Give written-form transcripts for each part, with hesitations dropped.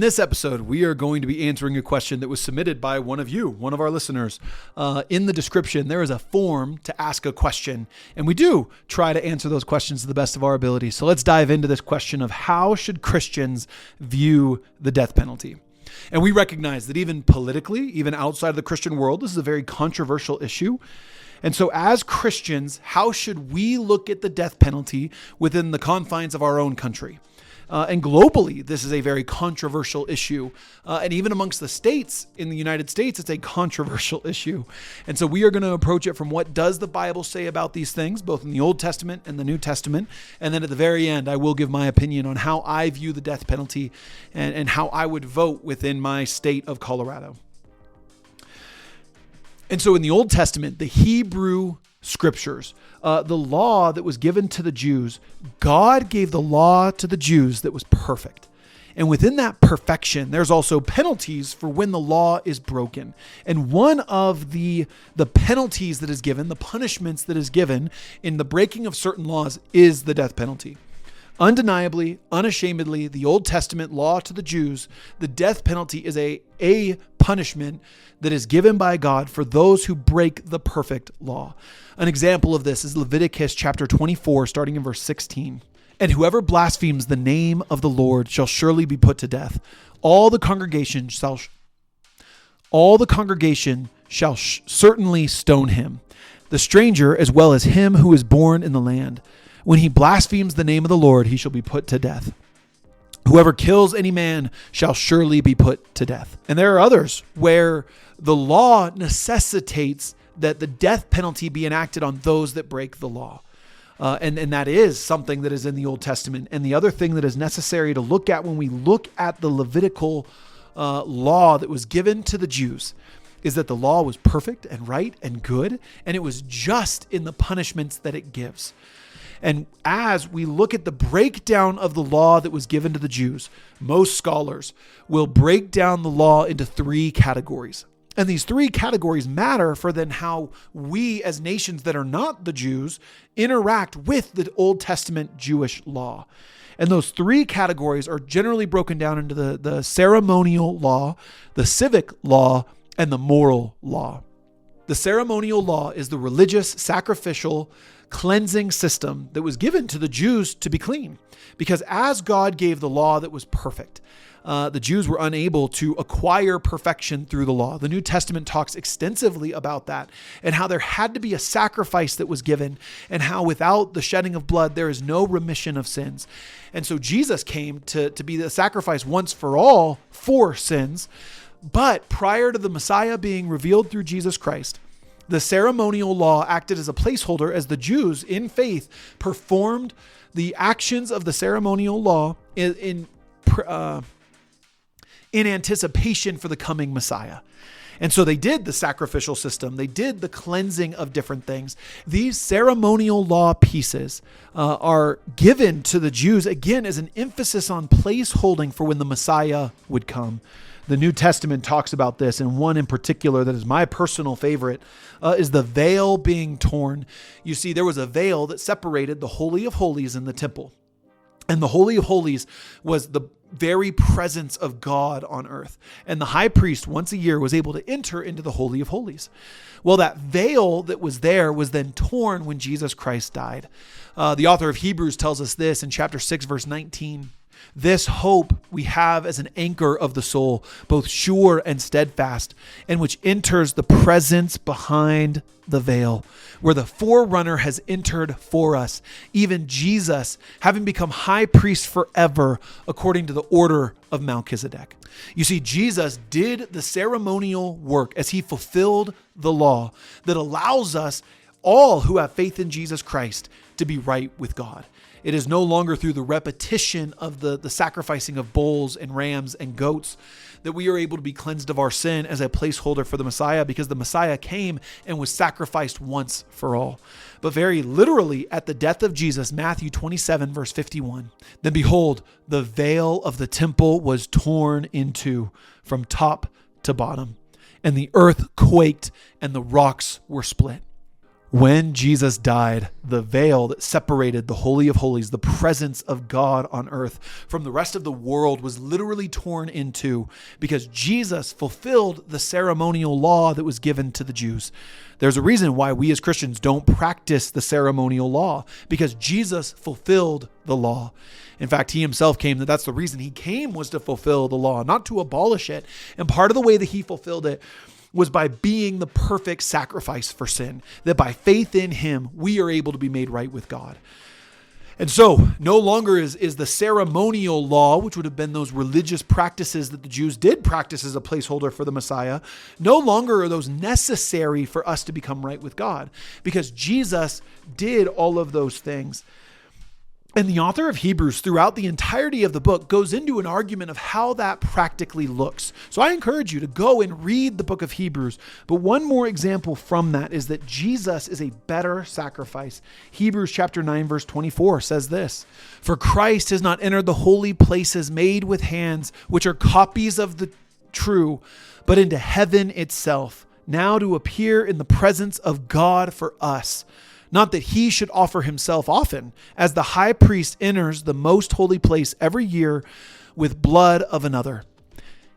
this episode, we are going to be answering a question that was submitted by one of you, one of our listeners. In the description, there is a form to ask a question, and we do try to answer those questions to the best of our ability. So let's dive into this question of how should Christians view the death penalty? And we recognize that even politically, even outside of the Christian world, this is a very controversial issue. And so as Christians, how should we look at the death penalty within the confines of our own country? And globally, this is a very controversial issue. And even amongst the states in the United States, it's a controversial issue. And so we are going to approach it from what does the Bible say about these things, both in the Old Testament and the New Testament. And then at the very end, I will give my opinion on how I view the death penalty and how I would vote within my state of Colorado. And so in the Old Testament, the Hebrew Scriptures, the law that was given to the Jews, God gave the law to the Jews that was perfect. And within that perfection, there's also penalties for when the law is broken. And one of the penalties that is given, the punishments that is given in the breaking of certain laws is the death penalty. Undeniably, unashamedly, the Old Testament law to the Jews, the death penalty is a punishment that is given by God for those who break the perfect law. An example of this is Leviticus chapter 24, starting in verse 16. And whoever blasphemes the name of the Lord shall surely be put to death. All the congregation shall certainly stone him, the stranger as well as him who is born in the land. When he blasphemes the name of the Lord, he shall be put to death. Whoever kills any man shall surely be put to death. And there are others where the law necessitates that the death penalty be enacted on those that break the law. And that is something that is in the Old Testament. And the other thing that is necessary to look at when we look at the Levitical law that was given to the Jews is that the law was perfect and right and good, and it was just in the punishments that it gives. And as we look at the breakdown of the law that was given to the Jews, most scholars will break down the law into three categories. And these three categories matter for then how we as nations that are not the Jews interact with the Old Testament Jewish law. And those three categories are generally broken down into the ceremonial law, the civic law, and the moral law. The ceremonial law is the religious, sacrificial, cleansing system that was given to the Jews to be clean. Because as God gave the law that was perfect, the Jews were unable to acquire perfection through the law. The New Testament talks extensively about that and how there had to be a sacrifice that was given and how without the shedding of blood, there is no remission of sins. And so Jesus came to be the sacrifice once for all for sins. But prior to the Messiah being revealed through Jesus Christ, the ceremonial law acted as a placeholder as the Jews in faith performed the actions of the ceremonial law in anticipation for the coming Messiah. And so they did the sacrificial system. They did the cleansing of different things. These ceremonial law pieces are given to the Jews, again, as an emphasis on placeholding for when the Messiah would come. The New Testament talks about this, and one in particular that is my personal favorite is the veil being torn. You see, there was a veil that separated the Holy of Holies and the temple. And the Holy of Holies was the very presence of God on earth. And the high priest once a year was able to enter into the Holy of Holies. Well, that veil that was there was then torn when Jesus Christ died. The author of Hebrews tells us this in chapter 6, verse 19. This hope we have as an anchor of the soul, both sure and steadfast, and which enters the presence behind the veil, where the forerunner has entered for us, even Jesus, having become high priest forever, according to the order of Melchizedek. You see, Jesus did the ceremonial work as he fulfilled the law that allows us, all who have faith in Jesus Christ, to be right with God. It is no longer through the repetition of the sacrificing of bulls and rams and goats that we are able to be cleansed of our sin as a placeholder for the Messiah, because the Messiah came and was sacrificed once for all. But very literally at the death of Jesus, Matthew 27, verse 51, then behold, the veil of the temple was torn in two from top to bottom, and the earth quaked and the rocks were split. When Jesus died, the veil that separated the Holy of Holies, the presence of God on earth, from the rest of the world was literally torn in two because Jesus fulfilled the ceremonial law that was given to the Jews. There's a reason why we as Christians don't practice the ceremonial law, because Jesus fulfilled the law. In fact, he himself came, that's the reason he came, was to fulfill the law, not to abolish it. And part of the way that he fulfilled it was by being the perfect sacrifice for sin, that by faith in him, we are able to be made right with God. And so no longer is the ceremonial law, which would have been those religious practices that the Jews did practice as a placeholder for the Messiah, no longer are those necessary for us to become right with God, because Jesus did all of those things. And the author of Hebrews, throughout the entirety of the book, goes into an argument of how that practically looks. So I encourage you to go and read the book of Hebrews. But one more example from that is that Jesus is a better sacrifice. Hebrews chapter 9, verse 24 says this: "For Christ has not entered the holy places made with hands, which are copies of the true, but into heaven itself, now to appear in the presence of God for us. Not that he should offer himself often, as the high priest enters the most holy place every year with blood of another.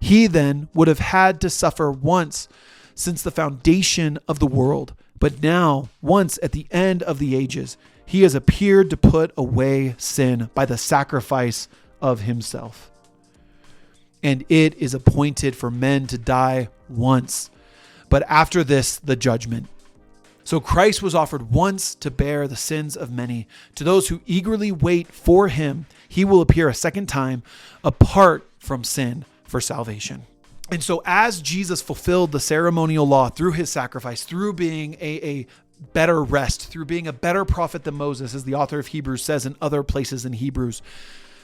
He then would have had to suffer once since the foundation of the world. But now, once at the end of the ages, he has appeared to put away sin by the sacrifice of himself. And it is appointed for men to die once, but after this, the judgment. So Christ was offered once to bear the sins of many. To those who eagerly wait for him, he will appear a second time apart from sin for salvation." And so as Jesus fulfilled the ceremonial law through his sacrifice, through being a better rest, through being a better prophet than Moses, as the author of Hebrews says in other places in Hebrews,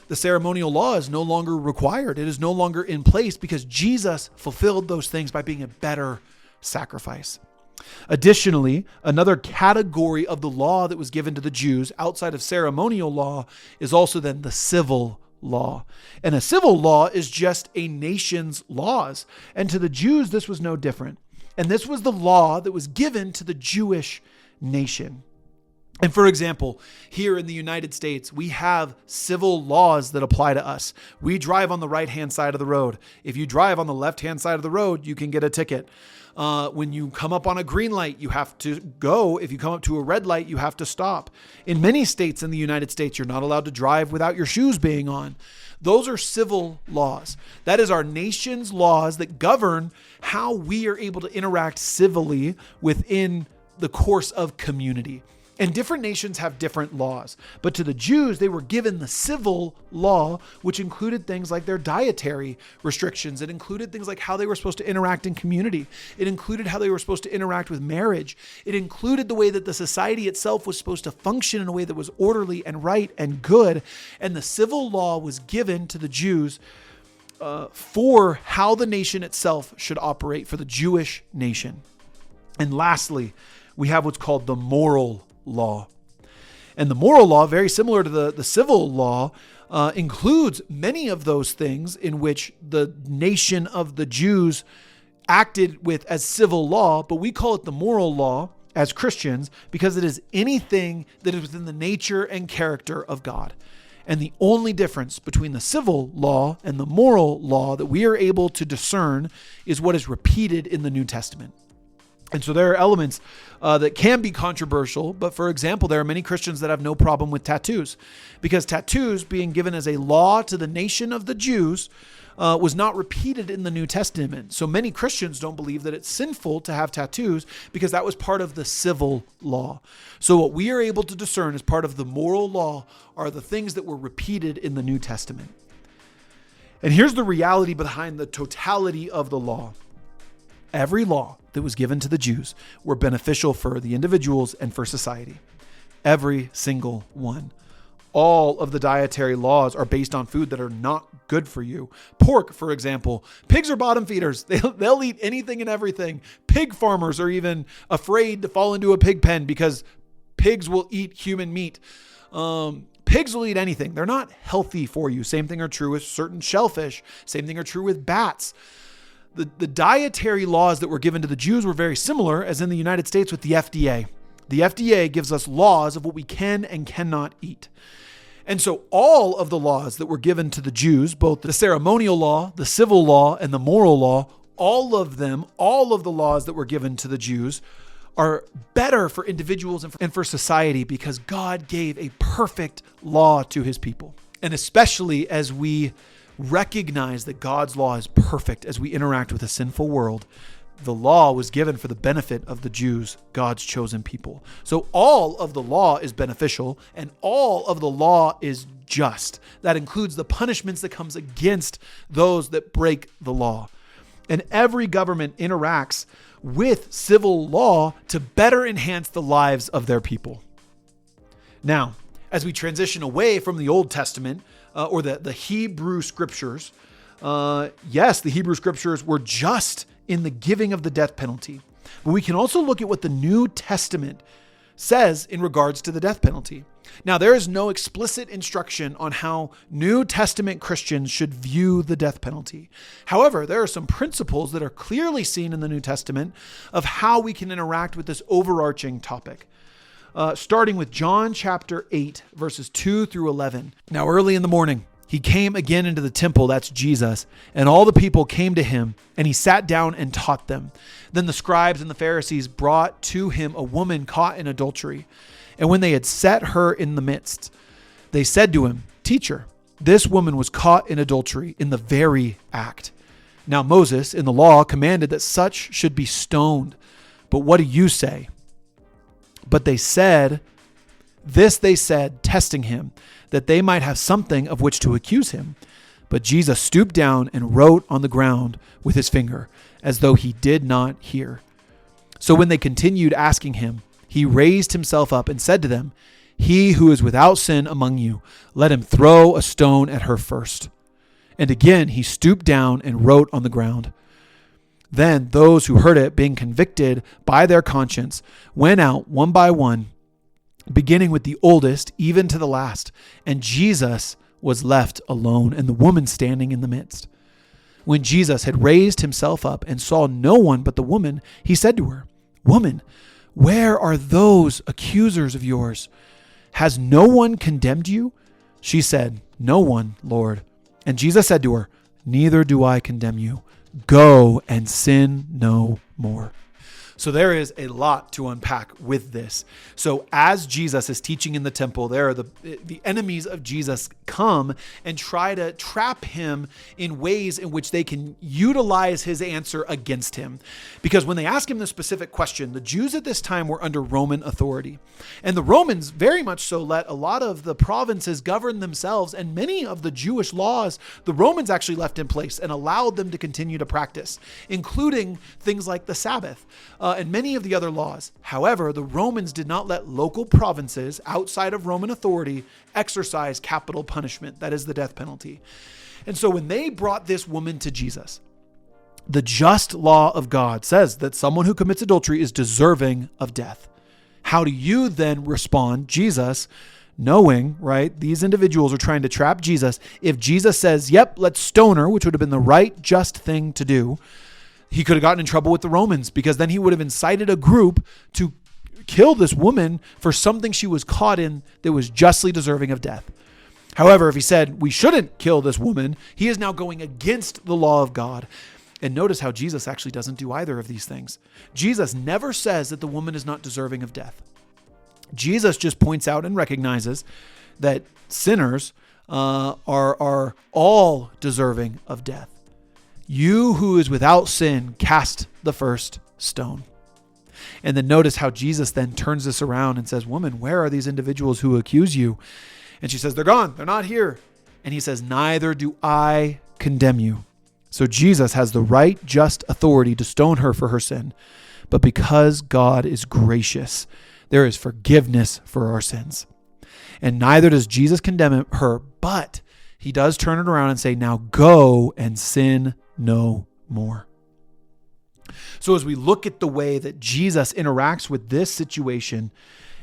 the ceremonial law is no longer required. It is no longer in place because Jesus fulfilled those things by being a better sacrifice. Additionally, another category of the law that was given to the Jews outside of ceremonial law is also then the civil law. And a civil law is just a nation's laws. And to the Jews, this was no different. And this was the law that was given to the Jewish nation. And for example, here in the United States, we have civil laws that apply to us. We drive on the right-hand side of the road. If you drive on the left-hand side of the road, you can get a ticket. When you come up on a green light, you have to go. If you come up to a red light, you have to stop. In many states in the United States, you're not allowed to drive without your shoes being on. Those are civil laws. That is our nation's laws that govern how we are able to interact civilly within the course of community. And different nations have different laws. But to the Jews, they were given the civil law, which included things like their dietary restrictions. It included things like how they were supposed to interact in community. It included how they were supposed to interact with marriage. It included the way that the society itself was supposed to function in a way that was orderly and right and good. And the civil law was given to the Jews for how the nation itself should operate, for the Jewish nation. And lastly, we have what's called the moral law. And the moral law, very similar to the civil law, includes many of those things in which the nation of the Jews acted with as civil law, but we call it the moral law as Christians because it is anything that is within the nature and character of God. And the only difference between the civil law and the moral law that we are able to discern is what is repeated in the New Testament. And so there are elements that can be controversial, but for example, there are many Christians that have no problem with tattoos because tattoos being given as a law to the nation of the Jews was not repeated in the New Testament. So many Christians don't believe that it's sinful to have tattoos because that was part of the civil law. So what we are able to discern as part of the moral law are the things that were repeated in the New Testament. And here's the reality behind the totality of the law. Every law that was given to the Jews were beneficial for the individuals and for society. Every single one. All of the dietary laws are based on food that are not good for you. Pork, for example. Pigs are bottom feeders. They'll eat anything and everything. Pig farmers are even afraid to fall into a pig pen because pigs will eat human meat. Pigs will eat anything. They're not healthy for you. Same thing are true with certain shellfish. Same thing are true with bats. The dietary laws that were given to the Jews were very similar as in the United States with the FDA. The FDA gives us laws of what we can and cannot eat. And so all of the laws that were given to the Jews, both the ceremonial law, the civil law, and the moral law, all of the laws that were given to the Jews are better for individuals and for society because God gave a perfect law to his people. And especially as we recognize that God's law is perfect as we interact with a sinful world, the law was given for the benefit of the Jews, God's chosen people. So all of the law is beneficial and all of the law is just. That includes the punishments that comes against those that break the law. And every government interacts with civil law to better enhance the lives of their people. Now, as we transition away from the Old Testament or the Hebrew scriptures, yes, the Hebrew scriptures were just in the giving of the death penalty. But we can also look at what the New Testament says in regards to the death penalty. Now, there is no explicit instruction on how New Testament Christians should view the death penalty. However, there are some principles that are clearly seen in the New Testament of how we can interact with this overarching topic. Starting with John chapter 8, verses 2 through 11. Now, early in the morning, he came again into the temple, that's Jesus, and all the people came to him, and he sat down and taught them. Then the scribes and the Pharisees brought to him a woman caught in adultery. And when they had set her in the midst, they said to him, "Teacher, this woman was caught in adultery in the very act. Now Moses in the law commanded that such should be stoned. But what do you say?" But they said, testing him, that they might have something of which to accuse him. But Jesus stooped down and wrote on the ground with his finger, as though he did not hear. So when they continued asking him, he raised himself up and said to them, "He who is without sin among you, let him throw a stone at her first." And again he stooped down and wrote on the ground. Then those who heard it, being convicted by their conscience, went out one by one, beginning with the oldest, even to the last. And Jesus was left alone, and the woman standing in the midst. When Jesus had raised himself up and saw no one but the woman, he said to her, "Woman, where are those accusers of yours? Has no one condemned you?" She said, "No one, Lord." And Jesus said to her, "Neither do I condemn you. Go and sin no more." So there is a lot to unpack with this. So as Jesus is teaching in the temple, there are the enemies of Jesus come and try to trap him in ways in which they can utilize his answer against him. Because when they ask him the specific question, the Jews at this time were under Roman authority. And the Romans very much so let a lot of the provinces govern themselves, and many of the Jewish laws the Romans actually left in place and allowed them to continue to practice, including things like the Sabbath. And many of the other laws. However, the Romans did not let local provinces outside of Roman authority exercise capital punishment, that is the death penalty. And so when they brought this woman to Jesus, the just law of God says that someone who commits adultery is deserving of death. How do you then respond, Jesus, knowing, right, these individuals are trying to trap Jesus? If Jesus says, "Yep, let's stone her," which would have been the right, just thing to do, he could have gotten in trouble with the Romans, because then he would have incited a group to kill this woman for something she was caught in that was justly deserving of death. However, if he said we shouldn't kill this woman, he is now going against the law of God. And notice how Jesus actually doesn't do either of these things. Jesus never says that the woman is not deserving of death. Jesus just points out and recognizes that sinners are all deserving of death. "You who is without sin, cast the first stone." And then notice how Jesus then turns this around and says, "Woman, where are these individuals who accuse you?" And she says, "They're gone. They're not here." And he says, "Neither do I condemn you." So Jesus has the right, just authority to stone her for her sin. But because God is gracious, there is forgiveness for our sins. And neither does Jesus condemn her, but he does turn it around and say, "Now go and sin no more." So as we look at the way that Jesus interacts with this situation,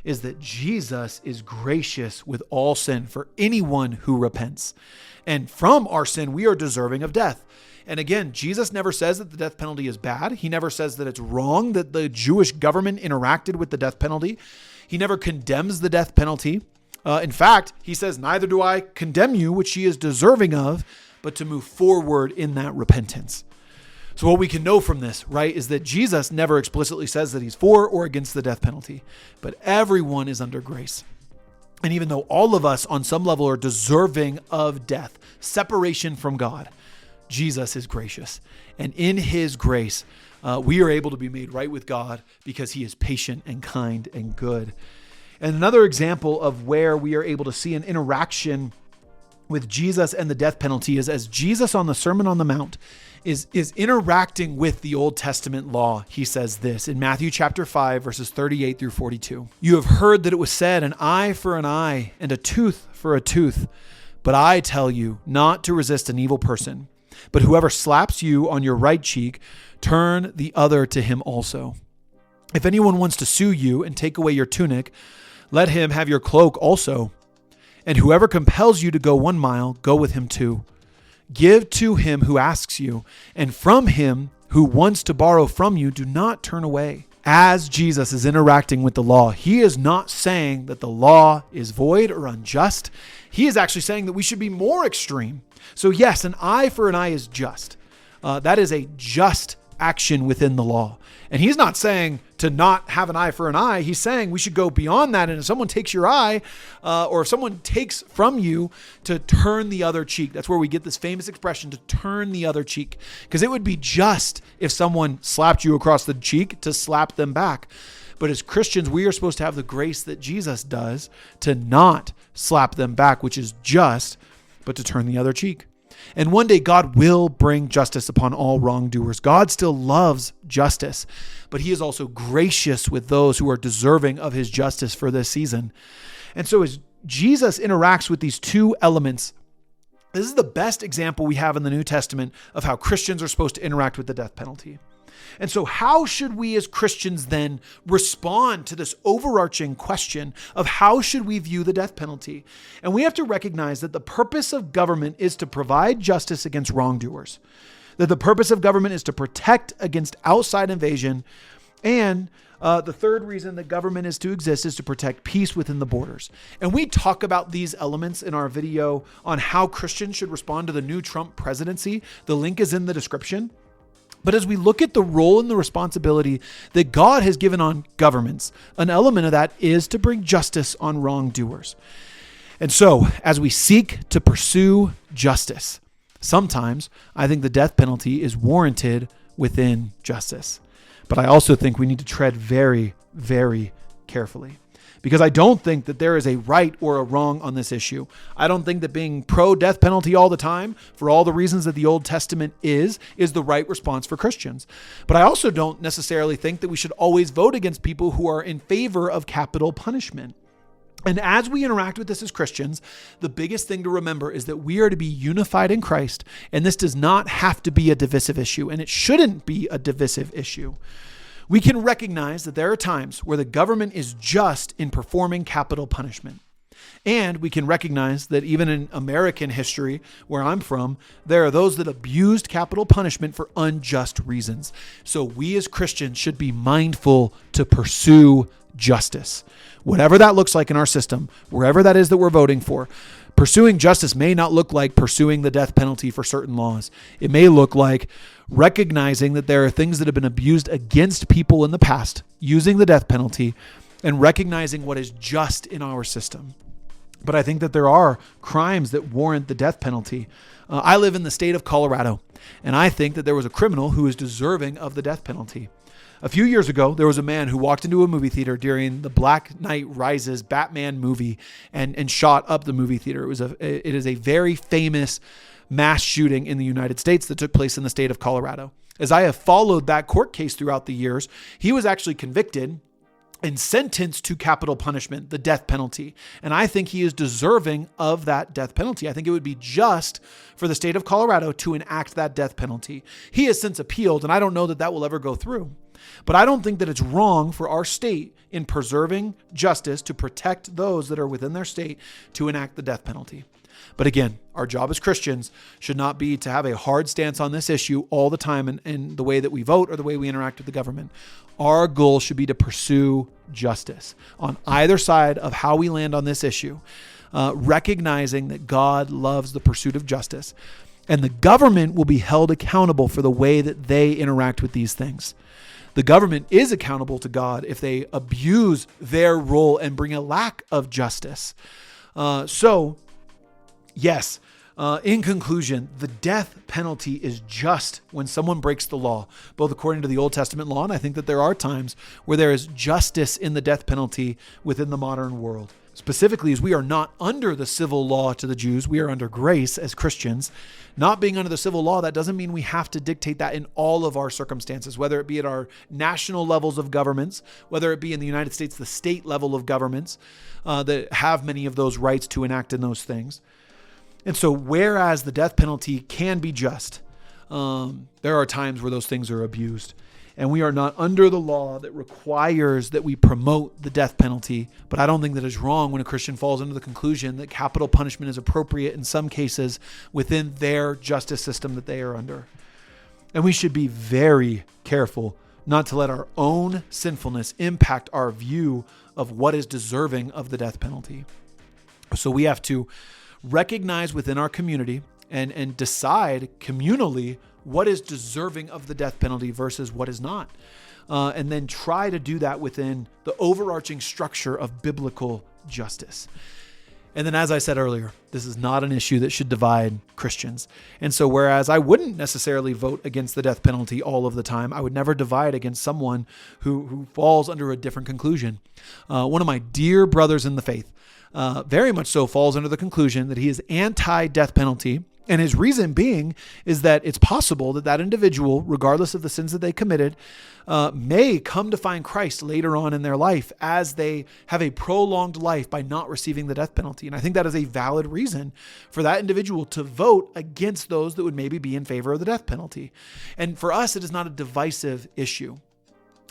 is that Jesus is gracious with all sin for anyone who repents. And from our sin, we are deserving of death. And again, Jesus never says that the death penalty is bad. He never says that it's wrong that the Jewish government interacted with the death penalty. He never condemns the death penalty. In fact, he says, neither do I condemn you, which he is deserving of, but to move forward in that repentance. So what we can know from this, right, is that Jesus never explicitly says that he's for or against the death penalty, but everyone is under grace. And even though all of us on some level are deserving of death, separation from God, Jesus is gracious. And in his grace, we are able to be made right with God because he is patient and kind and good. And another example of where we are able to see an interaction with Jesus and the death penalty is as Jesus on the Sermon on the Mount is interacting with the Old Testament law. He says this in Matthew chapter 5, verses 38 through 42. You have heard that it was said, an eye for an eye and a tooth for a tooth. But I tell you not to resist an evil person. But whoever slaps you on your right cheek, turn the other to him also. If anyone wants to sue you and take away your tunic, let him have your cloak also. And whoever compels you to go 1 mile, go with him 2. Give to him who asks you, and from him who wants to borrow from you, do not turn away. As Jesus is interacting with the law, he is not saying that the law is void or unjust. He is actually saying that we should be more extreme. So yes, an eye for an eye is just. That is a just action within the law. And he's not saying to not have an eye for an eye. He's saying we should go beyond that. And if someone takes your eye, or if someone takes from you, to turn the other cheek. That's where we get this famous expression, to turn the other cheek. Because it would be just if someone slapped you across the cheek to slap them back. But as Christians, we are supposed to have the grace that Jesus does to not slap them back, which is just, but to turn the other cheek. And one day God will bring justice upon all wrongdoers. God still loves justice, but he is also gracious with those who are deserving of his justice for this season. And so as Jesus interacts with these two elements, this is the best example we have in the New Testament of how Christians are supposed to interact with the death penalty. And so how should we as Christians then respond to this overarching question of how should we view the death penalty? And we have to recognize that the purpose of government is to provide justice against wrongdoers, that the purpose of government is to protect against outside invasion, and the third reason that government is to exist is to protect peace within the borders. And we talk about these elements in our video on how Christians should respond to the new Trump presidency. The link is in the description. But as we look at the role and the responsibility that God has given on governments, an element of that is to bring justice on wrongdoers. And so, as we seek to pursue justice, sometimes I think the death penalty is warranted within justice. But I also think we need to tread very, very carefully. Because I don't think that there is a right or a wrong on this issue. I don't think that being pro-death penalty all the time, for all the reasons that the Old Testament is the right response for Christians. But I also don't necessarily think that we should always vote against people who are in favor of capital punishment. And as we interact with this as Christians, the biggest thing to remember is that we are to be unified in Christ, and this does not have to be a divisive issue, and it shouldn't be a divisive issue. We can recognize that there are times where the government is just in performing capital punishment. And we can recognize that even in American history, where I'm from, there are those that abused capital punishment for unjust reasons. So we as Christians should be mindful to pursue justice. Whatever that looks like in our system, wherever that is that we're voting for, pursuing justice may not look like pursuing the death penalty for certain laws. It may look like recognizing that there are things that have been abused against people in the past, using the death penalty, and recognizing what is just in our system. But I think that there are crimes that warrant the death penalty. I live in the state of Colorado, and I think that there was a criminal who is deserving of the death penalty. A few years ago, there was a man who walked into a movie theater during the Black Knight Rises Batman movie and shot up the movie theater. It is a very famous mass shooting in the United States that took place in the state of Colorado. As I have followed that court case throughout the years, he was actually convicted and sentenced to capital punishment, the death penalty. And I think he is deserving of that death penalty. I think it would be just for the state of Colorado to enact that death penalty. He has since appealed, and I don't know that that will ever go through. But I don't think that it's wrong for our state in preserving justice to protect those that are within their state to enact the death penalty. But again, our job as Christians should not be to have a hard stance on this issue all the time in the way that we vote or the way we interact with the government. Our goal should be to pursue justice on either side of how we land on this issue, recognizing that God loves the pursuit of justice, and the government will be held accountable for the way that they interact with these things. The government is accountable to God if they abuse their role and bring a lack of justice. Yes, in conclusion, the death penalty is just when someone breaks the law, both according to the Old Testament law, and I think that there are times where there is justice in the death penalty within the modern world. Specifically, as we are not under the civil law to the Jews, we are under grace as Christians. Not being under the civil law, that doesn't mean we have to dictate that in all of our circumstances, whether it be at our national levels of governments, whether it be in the United States, the state level of governments that have many of those rights to enact in those things. And so whereas the death penalty can be just, there are times where those things are abused. And we are not under the law that requires that we promote the death penalty. But I don't think that it's wrong when a Christian falls under the conclusion that capital punishment is appropriate in some cases within their justice system that they are under. And we should be very careful not to let our own sinfulness impact our view of what is deserving of the death penalty. So we have to recognize within our community and decide communally what is deserving of the death penalty versus what is not. And then try to do that within the overarching structure of biblical justice. And then, as I said earlier, this is not an issue that should divide Christians. And so whereas I wouldn't necessarily vote against the death penalty all of the time, I would never divide against someone who falls under a different conclusion. One of my dear brothers in the faith, very much so, falls under the conclusion that he is anti-death penalty. And his reason being is that it's possible that that individual, regardless of the sins that they committed, may come to find Christ later on in their life as they have a prolonged life by not receiving the death penalty. And I think that is a valid reason for that individual to vote against those that would maybe be in favor of the death penalty. And for us, it is not a divisive issue.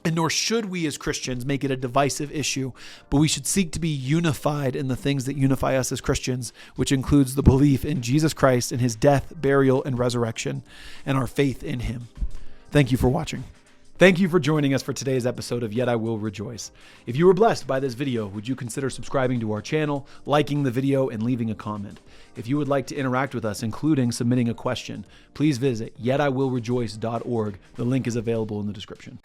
And nor should we as Christians make it a divisive issue, but we should seek to be unified in the things that unify us as Christians, which includes the belief in Jesus Christ and his death, burial, and resurrection, and our faith in him. Thank you for watching. Thank you for joining us for today's episode of Yet I Will Rejoice. If you were blessed by this video, would you consider subscribing to our channel, liking the video, and leaving a comment? If you would like to interact with us, including submitting a question, please visit yetiwillrejoice.org. The link is available in the description.